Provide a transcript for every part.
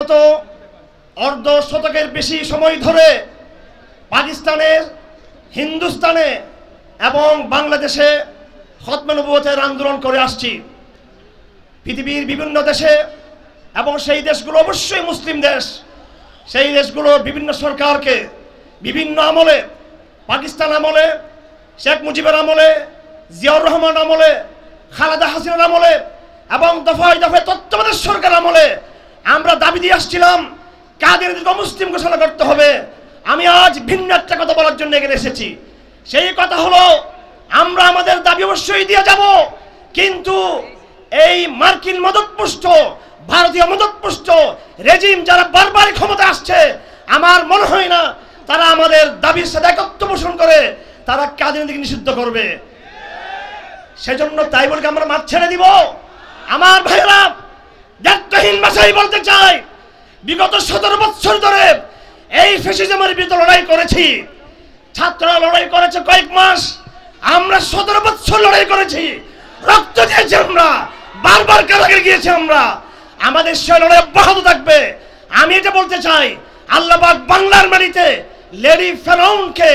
বিগত অর্ধ শতকের বেশি সময় ধরে পাকিস্তানের, হিন্দুস্তানে এবং বাংলাদেশে খতমে নবুয়তের আন্দোলন করে আসছি। পৃথিবীর বিভিন্ন দেশে, এবং সেই দেশগুলো অবশ্যই মুসলিম দেশ, সেই দেশগুলো বিভিন্ন সরকারকে বিভিন্ন আমলে, পাকিস্তান আমলে, শেখ মুজিবের আমলে, জিয়াউর রহমান আমলে, খালেদা হাসিনার আমলে এবং দফায় দফায় তত্ত্বাবধায়ক সরকার আমলে আমরা দাবি দিয়ে আসছিলাম কাদিয়ানীদেরকে মুসলিম ঘোষণা করতে হবে। আমি আজ ভিন্ন একটা কথা বলার জন্য এখানে এসেছি। সেই কথা হলো, আমরা আমাদের দাবি অবশ্যই দিয়ে যাব, কিন্তু এই মার্কিন মদতপুষ্ট, ভারতীয় মদতপুষ্ট রেজিম যারা বারবার ক্ষমতা আসছে, আমার মনে হয় না তারা আমাদের দাবির সাথে একত্র পোষণ করে তারা কাদিয়ানীদেরকে নিষিদ্ধ করবে। সেজন্য তাই বলে আমরা মাঠ ছেড়ে দিব? আমার ভাইয়েরা, দায়িত্বহীন ভাষায় বলতে চাই, বিগত 17 বছর ধরে এই ফ্যাসিজমের বিরুদ্ধে লড়াই করেছি। ছাত্ররা লড়াই করেছে কয়েক মাস, আমরা 17 বছর লড়াই করেছি, রক্ত দিয়েছি, আমরা বারবার কারাগারে গিয়েছি। আমরা আমাদের সে লড়াই অব্যাহত থাকবে। আমি এটা বলতে চাই, আল্লাহ পাক বাংলার মাটিতে লেডি ফেরাউনকে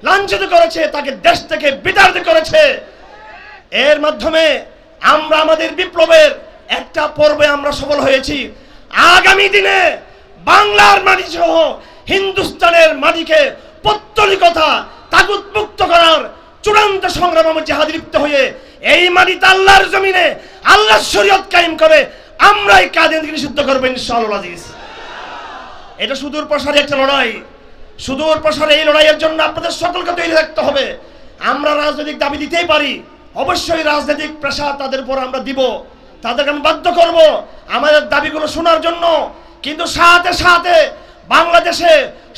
লাঞ্ছিত করেছে, তাকে দেশ থেকে বিতাড়িত করেছে। এর মাধ্যমে আমরা আমাদের বিপ্লবের একটা পর্বে আমরা সফল হয়েছি। আগামী দিনে বাংলার মাটি সহ হিন্দুস্তানের মাটিকে পৌত্তলিকতা, তাগুত মুক্ত করার চূড়ান্ত সংগ্রাম আমরা জিহাদে লিপ্ত হয়ে এই মাটিতে আল্লাহর জমিনে আল্লাহর শরীয়ত কায়েম করে আমরাই কাদিয়ানীদেরকে নিষিদ্ধ করব ইনশাআল্লাহ আজিজ। এটা সুদূর প্রসারী একটা লড়াই। সুদূর প্রসারী এই লড়াইয়ের জন্য আপনাদের সকলকে তৈরি থাকতে হবে। আমরা রাজনৈতিক দাবি দিতেই পারি, অবশ্যই রাজনৈতিক প্রেশার তাদের উপর আমরা দিব, তাদেরকে আমি বাধ্য করব আমাদের দাবিগুলো শোনার জন্য। কিন্তু সাথে সাথে বাংলাদেশে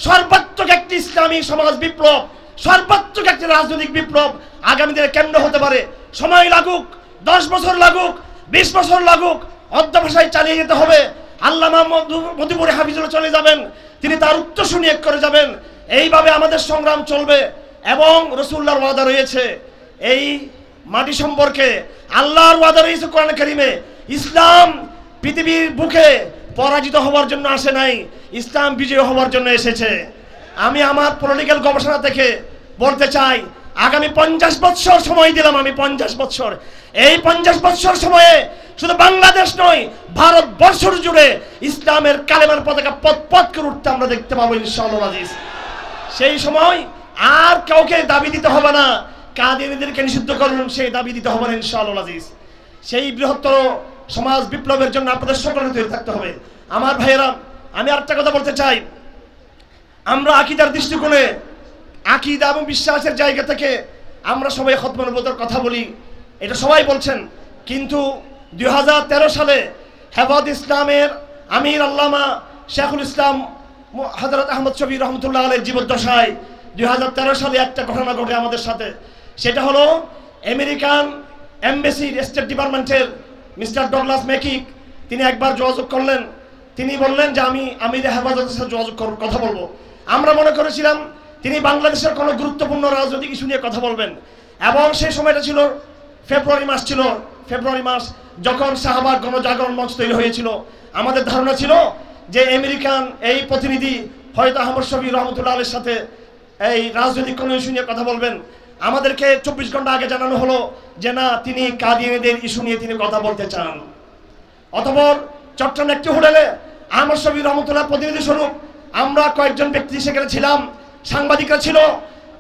সর্বাত্মক একটি ইসলামী সমাজ বিপ্লব, সর্বাত্মক একটি রাজনৈতিক বিপ্লব আগামী দিনে কেন্দ্র হতে পারে। সময় লাগুক, 10 বছর লাগুক, 20 বছর লাগুক, অধ্যবসায় চালিয়ে যেতে হবে। আল্লামা মতিপুরে হাফিজুল্লাহ চলে যাবেন, তিনি তার উত্তরসূরি এক করে যাবেন। এইভাবে আমাদের সংগ্রাম চলবে। এবং রাসূলুল্লাহর ওয়াদা রয়েছে এই মাটি সম্পর্কে, আল্লাহর ওয়াদা রয়েছে কোরআন কারীমে। ইসলাম পৃথিবীর বুকে পরাজিত হওয়ার জন্য আসে নাই, ইসলাম বিজয় হওয়ার জন্য এসেছে। আমি আমার পলিটিক্যাল গবেষণা থেকে বলতে চাই, আগামী 50 বছর সময় দিলাম আমি, 50 বছর। এই 50 বছর সময়ে শুধু বাংলাদেশ নয়, ভারতবর্ষ জুড়ে ইসলামের কালেমার পতাকা পথ পথ করে উঠতে আমরা দেখতে পাবো ইনশাআল্লাহ আজিজ। সেই সময় আর কাউকে দাবি দিতে হবে না কাদিয়ানীদেরকে নিষিদ্ধ করুন, সেই দাবি দিতে হবে না ইনশাআল্লাহ আজিজ। সেই বৃহত্তর সমাজ বিপ্লবের জন্য আপনাদের সকলকে তৈরি থাকতে হবে। আমার ভাইয়েরা, আমি আরেকটা কথা বলতে চাই, আমরা আকীদার দৃষ্টিকোণে, আকীদা এবং বিশ্বাসের জায়গা থেকে আমরা সবাই খতমে নবুয়তের কথা বলি, এটা সবাই বলছেন। কিন্তু 2013 সালে হেফাজত ইসলামের আমির আল্লামা শেখুল ইসলাম হযরত আহমদ শফী রহমতুল্লাহ আলাইহির জীবদ্দশায় 2013 সালে একটা ঘটনা ঘটে আমাদের সাথে। সেটা হলো আমেরিকান এমবেসির স্টেট ডিপার্টমেন্টের মিস্টার ডগলাস ম্যাকিক, তিনি একবার যোগাযোগ করলেন। তিনি বললেন যে আমি আমির হেফাজতের সাথে যোগাযোগ কথা বলবো। আমরা মনে করেছিলাম তিনি বাংলাদেশের কোনো গুরুত্বপূর্ণ রাজনৈতিক ইস্যু নিয়ে কথা বলবেন। এবং সেই সময়টা ছিল ফেব্রুয়ারি মাস, ছিল ফেব্রুয়ারি মাস, যখন শাহবাগ গণজাগরণ মঞ্চ তৈরি হয়েছিল। আমাদের ধারণা ছিল যে আমেরিকান এই প্রতিনিধি হয়তো আহমদ শফী রহমতুল্লাহ আলাইহির সাথে এই রাজনৈতিক কোনো ইস্যু নিয়ে কথা বলবেন। আমাদেরকে 24 ঘন্টা আগে জানানো হলো যে না, তিনি কাদিয়ানীদের ইস্যু নিয়ে তিনি কথা বলতে চান। অতঃপর চট্টগ্রাম একটি হোটেলে আহমদ শফী রহমতুল্লাহ প্রতিনিধি স্বরূপ আমরা কয়েকজন ব্যক্তি সেখানে ছিলাম, সাংবাদিকরা ছিল।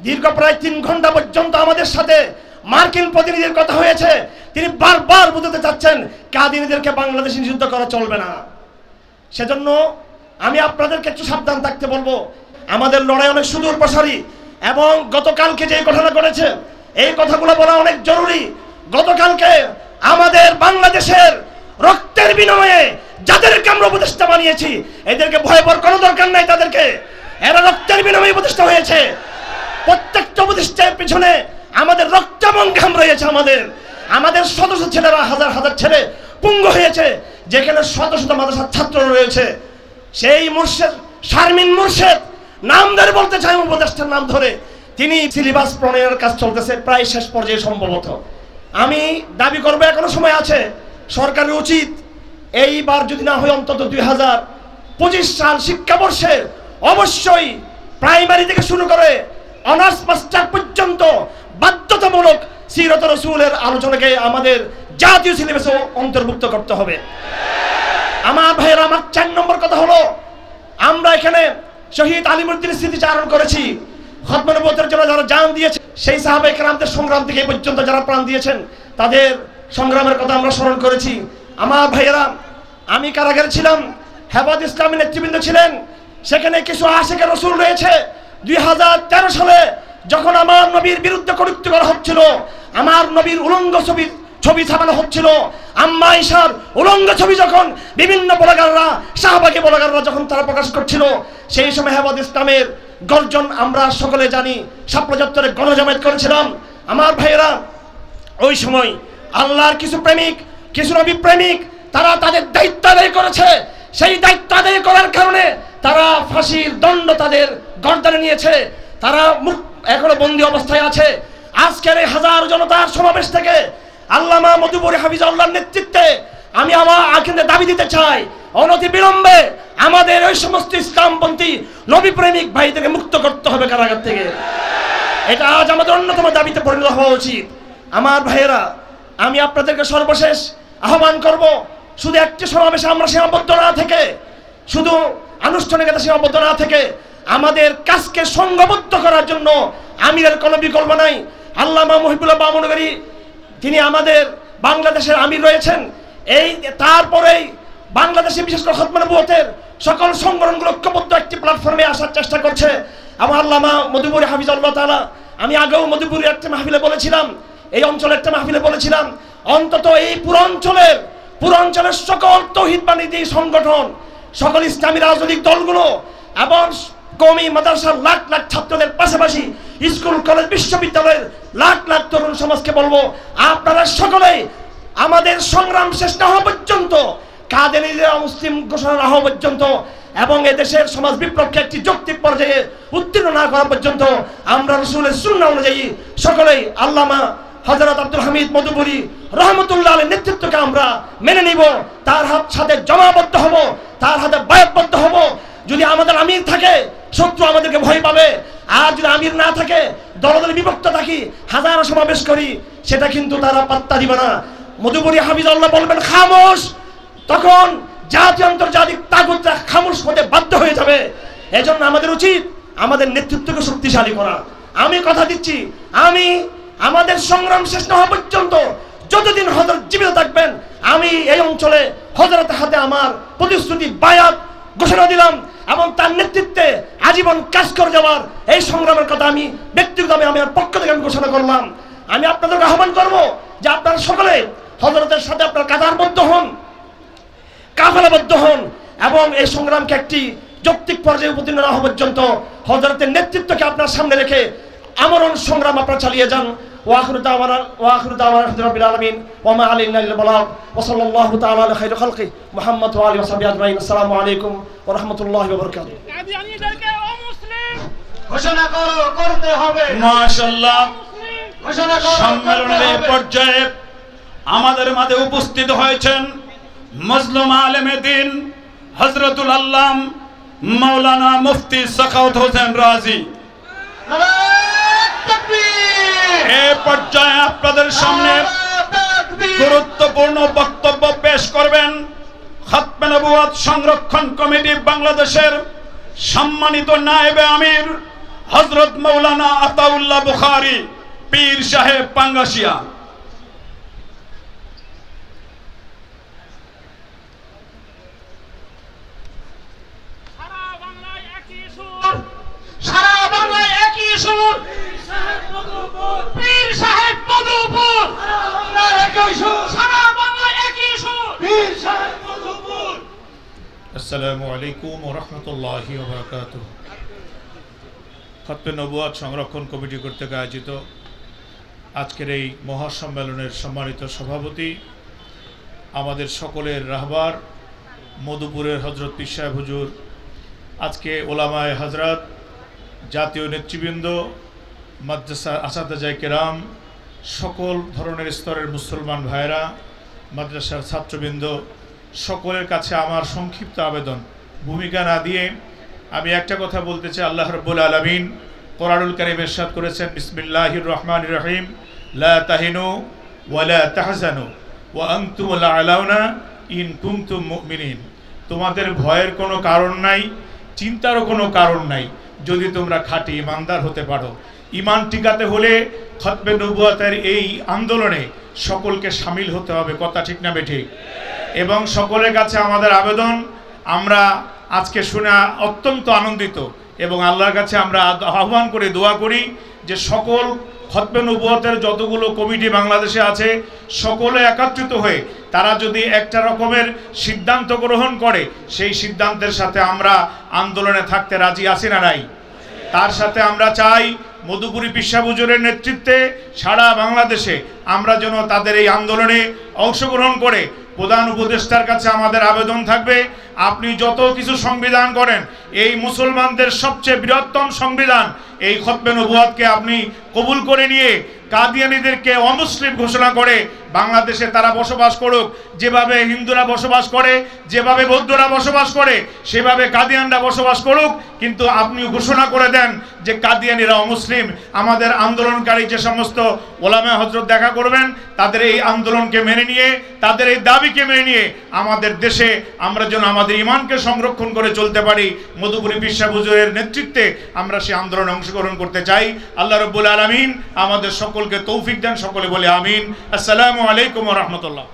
দীর্ঘ প্রায় 3 ঘন্টা পর্যন্ত আমাদের সাথে মার্কিন প্রতিনিধির কথা হয়েছে। তিনি বারবার বোঝাতে চাচ্ছেন কাদিয়ানীদেরকে বাংলাদেশে নিষিদ্ধ করা চলবে না। সেজন্য আমি আপনাদেরকে একটু সাবধান থাকতে বলবো। আমাদের লড়াই অনেক সুদূর প্রসারী, এবং গতকালকে যে ঘটনা ঘটেছে এই কথাগুলো বলা অনেক জরুরি। গতকালকে আমাদের বাংলাদেশের রক্তের বিনিময়ে যাদেরকে আমরা উপদেষ্টা বানিয়েছি, এদেরকে ভয় পাওয়ার কোনো দরকার নাই। তাদেরকে, এরা রক্তের বিনিময়ে উপদেষ্টা হয়েছে। প্রত্যেকটা উপদেষ্টার পিছনে আমাদের রক্ত এবং ঘাম রয়েছে। আমাদের শত শত ছেলেরা, হাজার হাজার ছেলে পুঙ্গু হয়েছে, যেখানে শত শত মাদ্রাসার ছাত্র রয়েছে। সেই মুর্শেদ, শারমিন মুর্শেদ নাম ধরে বলতে চাই, উপদেষ্টার নাম ধরে, তিনি সিলেবাস প্রণয়নের কাজ চলতেছে, প্রায় শেষ পর্যায়ে সম্ভবত। আমি দাবি করবো এখনো সময় আছে, সরকারের উচিত এইবার যদি না হয় অন্তত 25 সাল শিক্ষাবর্ষে অবশ্যই প্রাইমারি থেকে শুরু করে অনার্স মাস্টার পর্যন্ত বাধ্যতামূলক সিরাত রাসূলের আলোচনাকে আমাদের জাতীয় সিলেবাসে অন্তর্ভুক্ত করতে হবে। আমার ভাইয়েরা, আমার 4 নম্বর কথা হলো, আমরা এখানে শহীদ আলিমুদ্দিনের স্মৃতিচারণ করেছি। খতমে নবুয়তের জন্য যারা জান দিয়েছে, সেই সাহাবায়ে কেরামদের সংগ্রাম থেকে এই পর্যন্ত যারা প্রাণ দিয়েছেন, তাদের সংগ্রামের কথা আমরা স্মরণ করেছি। আমার ভাইয়েরা, আমি কারাগারে ছিলাম, হেফাজত ইসলামী নেতৃবৃন্দ ছিলেন, সেখানে কিছু আশিকে রাসূল রয়েছে। 2013 সালে যখন আমার নবীর বিরুদ্ধে কটূক্তি করা হচ্ছিল, আমার নবীর উলঙ্গ ছবি ছাপানো হচ্ছিল, আম্মা আয়েশার উলঙ্গ ছবি যখন বিভিন্ন ব্লগাররা, শাহবাগী ব্লগাররা যখন তারা প্রকাশ করছিল, সেই সময় হেফাজত ইসলামের গর্জন আমরা সকলে জানি, শাপলা চত্বরে গণজামায়াত করেছিলাম। আমার ভাইয়েরা, ওই সময় আল্লাহর কিছু প্রেমিক, কিছু নবী প্রেমিক, তারা তাদের দায়িত্ব আদায় করেছে। সেই দায়িত্ব আদায় করার কারণে তারা ফাঁসির দণ্ড তাদের গর্দানে নিয়েছে। তারা এখনো বন্দী অবস্থায় আছে। আজকের এই হাজার জনতার সমাবেশ থেকে আল্লামা মধুপুরী হাফিজাহুল্লাহর নেতৃত্বে আমি আমার আখিরে দাবি দিতে চাই, অনতি বিলম্বে আমাদের ওই সমস্ত ইসলামপন্থী নবী প্রেমিক ভাইদেরকে মুক্ত করতে হবে কারাগার থেকে। এটা আজ আমাদের অন্যতম দাবিতে পরিণত হওয়া উচিত। আমার ভাইয়েরা, আমি আপনাদেরকে সর্বশেষ আহ্বান করব, শুধু একটি সমাবেশে আমরা সীমাবদ্ধ না থেকে, শুধু আনুষ্ঠানিকতা সীমাবদ্ধ না থেকে, আমাদের কাজকে সংঘবদ্ধ করার জন্য আমিরের কোনো বিকল্প নাই। আল্লামা মহিবুল্লাহ বামনগরী, তিনি আমাদের বাংলাদেশের আমির রয়েছেন। তারপরেই বাংলাদেশে বিশেষ করে খতমে নবুয়তের সকল সংগঠনগুলো ঐক্যবদ্ধ একটি প্ল্যাটফর্মে আসার চেষ্টা করছে। আমার আল্লামা মধুপুরী হাফিজাহুল্লাহ তাআলা, আমি আগেও মধুপুরী একটা মাহফিলে বলেছিলাম, এই অঞ্চলের একটা মাহফিলে বলেছিলাম, অন্তত এই পুরো অঞ্চলের সকল তৌহিদবাদী সংগঠন, সকল ইসলামী রাজনৈতিক দলগুলো এবং কওমি মাদ্রাসার লাখ লাখ ছাত্রদের পাশাপাশি স্কুল কলেজ বিশ্ববিদ্যালয়ের লাখ লাখ তরুণ সমাজকে বলবো, আপনারা সকলেই আমাদের সংগ্রাম শেষ না হওয়া পর্যন্ত, কাদেরীরা মুসলিম ঘোষণা না হওয়া পর্যন্ত এবং এদেশের সমাজ বিপ্লবকে একটি যৌক্তিক পর্যায়ে উত্তীর্ণ না করা পর্যন্ত আমরা রাসূলের সুন্নাহ অনুযায়ী সকলেই আল্লামা হযরত আব্দুল হামিদ মধুপুরী রহমতুল্লাহ আলাইহির নেতৃত্বকে আমরা মেনে নিব, তার সাথে জমাবদ্ধ হব, তার হাতে বায়াতবদ্ধ হব। যদি আমাদের আমির থাকে, শত্রু আমাদেরকে ভয় পাবে, আর যদি আমির না থাকে, দলদলে বিভক্ত থাকি, হাজারো সমাবেশ করি, সেটা কিন্তু তারা পাত্তা দিবে না। মধুপুরী হাফিজাহুল্লাহ বলবেন খামোশ, তখন জাতীয় আন্তর্জাতিক তাগুতরা খামোশ হতে বাধ্য হয়ে যাবে। এজন্য আমাদের উচিত আমাদের নেতৃত্বকে শক্তিশালী করা। আমি কথা দিচ্ছি, আমাদের সংগ্রাম শেষ না হওয়া পর্যন্ত, যতদিন হযরত জীবিত থাকবেন, আমি এই অঞ্চলে হযরতের হাতে আমার প্রতিশ্রুতি বায়াত ঘোষণা দিলাম এবং তার নেতৃত্বে আজীবন কাজ করে যাওয়ার এই সংগ্রামের কথা আমি ব্যক্তিগতভাবে আমার পক্ষ থেকে আমি ঘোষণা করলাম। আমি আপনাদেরকে আহ্বান করব যে আপনারা সকলে হযরতের সাথে আপনার কাতারবদ্ধ হন, কাফেলাবদ্ধ হন এবং এই সংগ্রামকে একটি যৌক্তিক পর্যায়ে উত্তীর্ণ না হওয়া পর্যন্ত হযরতের নেতৃত্বকে আপনার সামনে রেখে আমরণ সংগ্রাম আপনারা চালিয়ে যান। ওয়াখিরু দাওয়ানা রাব্বিল আলামিন ওয়া মা আলাইনা ইল্লাল বালাগ ওয়া সাল্লাল্লাহু তাআলা আলা খাইরি খালকি মুহাম্মদ ওয়া আলিহি ওয়া সাহবিহি আজমাইন। আসসালামু আলাইকুম ওয়া রাহমাতুল্লাহি ওয়া বারাকাতুহু। কাদিয়ানীদেরকে অমুসলিম ঘোষণা করতে হবে। মাশাআল্লাহ, সম্মেলনের এই পর্যায়ে আমাদের মাঝে উপস্থিত হয়েছেন মজলুম আলেমে দ্বীন হযরতুল আল্লাম মাওলানা মুফতি সাখাওয়াত হোসেন রাজি এই পর্যায়ে আপনাদের সামনে গুরুত্বপূর্ণ বক্তব্য পেশ করবেন খতমে নবুয়ত সংরক্ষণ কমিটি বাংলাদেশের সম্মানিত নায়েবে আমির হযরত মাওলানা আতাউল্লাহ বুখারী পীর সাহেব পাঙ্গাসিয়া। সারা বাংলায় একই সুর, পীর সাহেব মধুপুর, সারা বাংলায় একই সুর, পীর সাহেব মধুপুর। আসসালামু আলাইকুম ওয়া রাহমাতুল্লাহি ওয়া বারাকাতুহু। খতমে নবুয়ত সংরক্ষণ কমিটি কর্তৃক আয়োজিত আজকের এই মহাসম্মেলনের সম্মানিত সভাপতি, আমাদের সকলের রাহবার মধুপুরের হযরত পীর সাহেব হুজুর, আজকে ওলামায়ে হযরত, জাতীয় নেতৃবৃন্দ, মাদ্রাসা আসাতিজায়ে কেরাম, সকল ধরনের স্তরের মুসলমান ভাইয়েরা, মাদ্রাসার ছাত্রবৃন্দ, সকলের কাছে আমার সংক্ষিপ্ত আবেদন, ভূমিকা না দিয়ে আমি একটা কথা বলতে চাই। আল্লাহ রাব্বুল আলামিন কোরআনুল কারীমে ইরশাদ করেছেন, বিসমিল্লাহির রহমানির রহিম, লা তাহিনু ওয়া লা তাহজানু ওয়া আনতুমুল আ'লাউনা ইন কুনতুম মুমিনিন। তোমাদের ভয়ের কোনো কারণ নাই, চিন্তারও কোনো কারণ নাই যদি তোমরা খাঁটি ইমানদার হতে পারো। ইমান টিকাতে হলে খতমে নবুয়তের এই আন্দোলনে সকলকে শামিল হতে হবে। কথা ঠিক না বেঠিক? এবং সকলের কাছে আমাদের আবেদন, আমরা আজকে শুনে অত্যন্ত আনন্দিত এবং আল্লাহর কাছে আমরা আহ্বান করে দোয়া করি যে সকল খতমে নবুয়তের যতগুলো কমিটি বাংলাদেশে আছে সকলে একত্রিত হয়ে তারা যদি একটা রকমের সিদ্ধান্ত গ্রহণ করে, সেই সিদ্ধান্তের সাথে আমরা আন্দোলনে থাকতে রাজি আছি না নাই? তার সাথে আমরা চাই মধুপুরী পীর সাহেব হুজুরের নেতৃত্বে সারা বাংলাদেশে আমরা যেন তাদের এই আন্দোলনে অংশগ্রহণ করে। প্রধান উপদেষ্টার কাছে আমাদের আবেদন থাকবে, আপনি যত কিছু সংবিধান করেন, এই মুসলমানদের সবচেয়ে বৃহত্তম সংবিধান এই খতমে নবুয়তকে আপনি কবুল করে নিয়ে কাদিয়ানীদেরকে অমুসলিম ঘোষণা করে বাংলাদেশে তারা বসবাস করুক। যেভাবে হিন্দুরা বসবাস করে, যেভাবে বৌদ্ধরা বসবাস করে, সেভাবে কাদিয়ানরা বসবাস করুক, কিন্তু আপনি ঘোষণা করে দেন যে কাদিয়ানীরা অমুসলিম। আমাদের আন্দোলনকারী যে সমস্ত ওলামা হযরত দেখা করবেন, তাদের এই আন্দোলনকে মেনে নিয়ে, তাদের এই দাবিকে মেনে নিয়ে আমাদের দেশে আমরা যেন আমাদের ইমানকে সংরক্ষণ করে চলতে পারি। মধুপুরী পীর সাহেব হুজুরের নেতৃত্বে আমরা সেই আন্দোলনে অংশগ্রহণ করতে চাই। আল্লাহ রাব্বুল আলামিন আমাদের সকলকে তৌফিক দেন। সকলে বলে আমিন। আসসালামু আলাইকুম ওয়া রাহমাতুল্লাহ।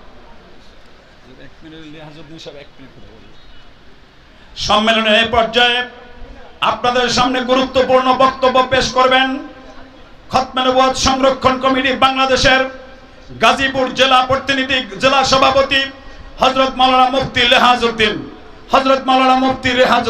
সম্মেলনের এই পর্যায়ে আপনাদের সামনে গুরুত্বপূর্ণ বক্তব্য পেশ করবেন খতমে নবুয়ত সংরক্ষণ কমিটি বাংলাদেশের গাজীপুর জেলা প্রতিনিধি, জেলা সভাপতি হযরত মাওলানা মুফতি লেহাজ উদ্দিন। হযরত মাওলানা মুফতি লেহাজ